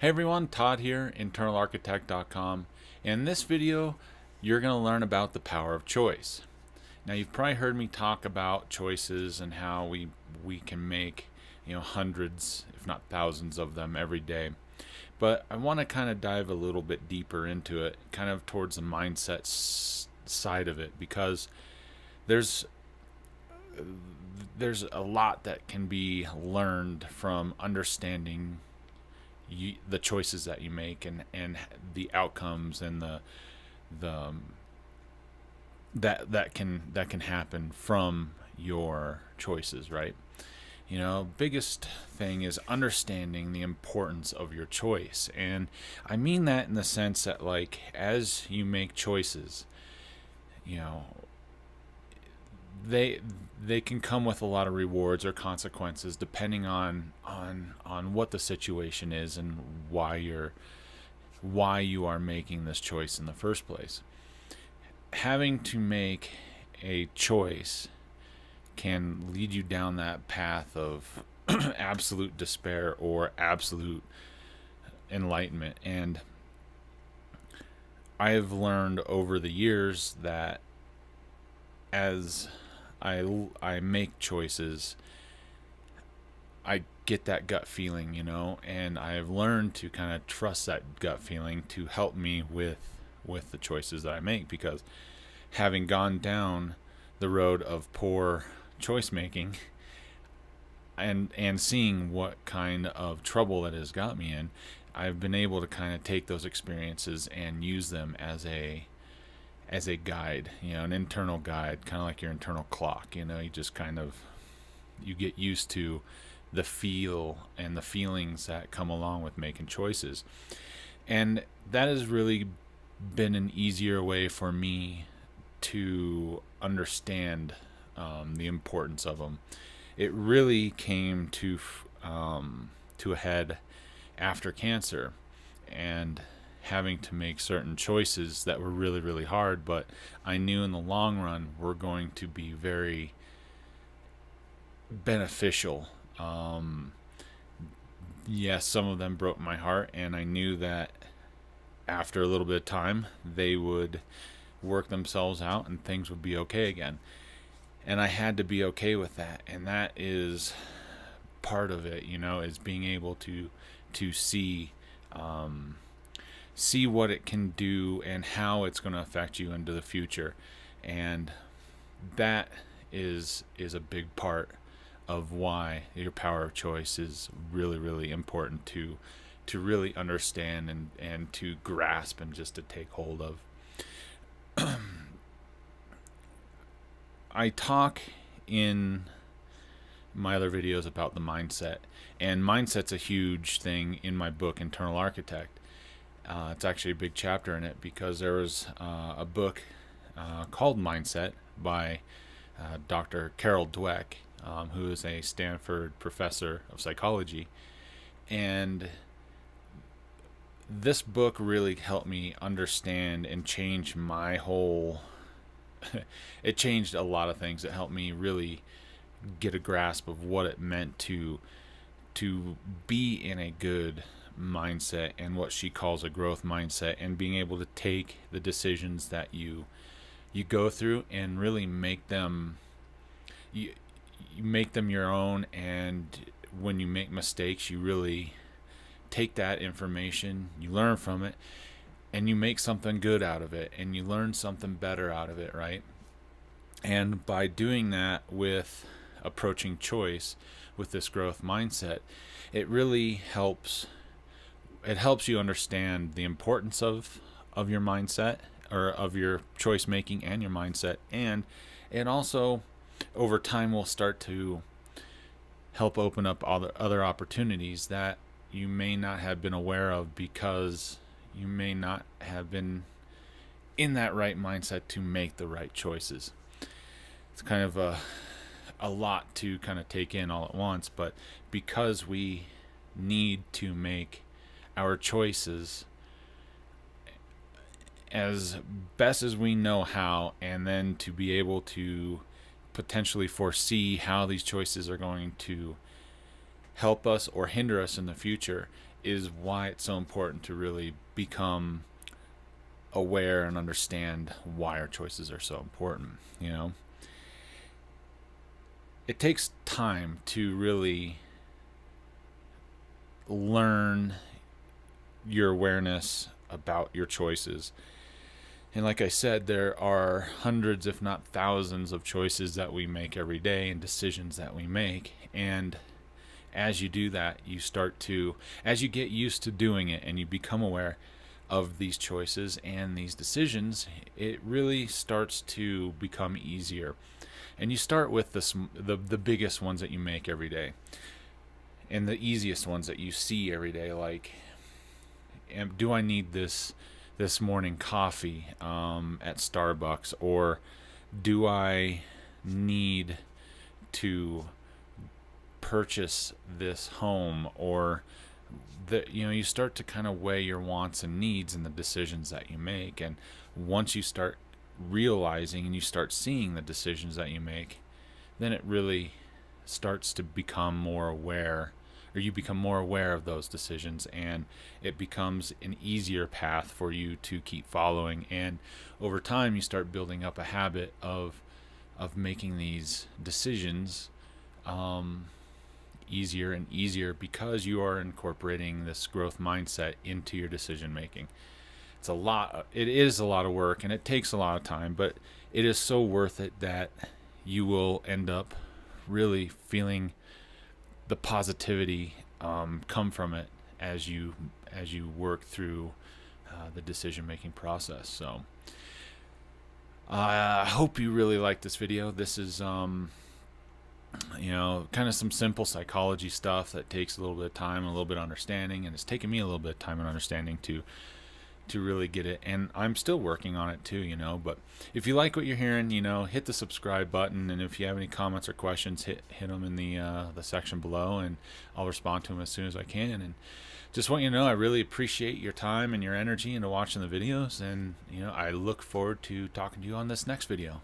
Hey everyone, Todd here, internalarchitect.com. In this video, you're going to learn about the power of choice. Now, you've probably heard me talk about choices and how we can make, hundreds, if not thousands of them every day. But I want to kind of dive a little bit deeper into it, kind of towards the mindset side of it, because there's there's a lot that can be learned from understanding the choices that you make and the outcomes and the that can happen from your choices, right? Biggest thing is understanding the importance of your choice. And I mean that in the sense that, like, as you make choices, you know, they they can come with a lot of rewards or consequences depending on what the situation is and why you are making this choice in the first place. Having to make a choice can lead you down that path of absolute despair or absolute enlightenment. And I have learned over the years that as I make choices, I get that gut feeling, and I've learned to kind of trust that gut feeling to help me with the choices that I make, because having gone down the road of poor choice making and seeing what kind of trouble it has got me in, I've been able to kind of take those experiences and use them as a guide, an internal guide, kind of like your internal clock. You just you get used to the feel and the feelings that come along with making choices. And that has really been an easier way for me to understand the importance of them. It really came to a head after cancer and having to make certain choices that were really, really hard, but I knew in the long run were going to be very beneficial. Yes, some of them broke my heart, and I knew that after a little bit of time they would work themselves out and things would be okay again. And I had to be okay with that, and that is part of it, is being able to see what it can do and how it's going to affect you into the future. And that is a big part of why your power of choice is really, really important to really understand and to grasp and just to take hold of. I talk in my other videos about the mindset, and mindset's a huge thing in my book, Internal Architect. It's actually a big chapter in it, because there was a book called Mindset by Dr. Carol Dweck, who is a Stanford professor of psychology. And this book really helped me understand and change my whole it changed a lot of things. It helped me really get a grasp of what it meant to be in a good mindset, and what she calls a growth mindset, and being able to take the decisions that you go through and really make them you make them your own. And when you make mistakes, you really take that information, you learn from it, and you make something good out of it, and you learn something better out of it, right? And by doing that with approaching choice with this growth mindset, it really helps you understand the importance of your mindset, or of your choice making and your mindset. And it also over time will start to help open up other opportunities that you may not have been aware of, because you may not have been in that right mindset to make the right choices. It's kind of a lot to kind of take in all at once, but because we need to make our choices as best as we know how, and then to be able to potentially foresee how these choices are going to help us or hinder us in the future, is why it's so important to really become aware and understand why our choices are so important. It takes time to really learn your awareness about your choices. And like I said, there are hundreds, if not thousands, of choices that we make every day and decisions that we make. And as you do that, as you get used to doing it and you become aware of these choices and these decisions, it really starts to become easier. And you start with the biggest ones that you make every day, and the easiest ones that you see every day, like, do I need this morning coffee at Starbucks, or do I need to purchase this home? Or you start to kind of weigh your wants and needs in the decisions that you make. And once you start realizing and you start seeing the decisions that you make, then it really starts to become more aware, or you become more aware of those decisions, and it becomes an easier path for you to keep following. And over time, you start building up a habit of making these decisions easier and easier, because you are incorporating this growth mindset into your decision making. It is a lot of work, and it takes a lot of time, but it is so worth it that you will end up really feeling the positivity come from it as you work through the decision making process. So I hope you really like this video. This is kind of some simple psychology stuff that takes a little bit of time and a little bit of understanding, and it's taken me a little bit of time and understanding to really get it, and I'm still working on it too, but if you like what you're hearing, hit the subscribe button, and if you have any comments or questions, hit them in the section below, and I'll respond to them as soon as I can. And just want you to know, I really appreciate your time and your energy into watching the videos, and I look forward to talking to you on this next video.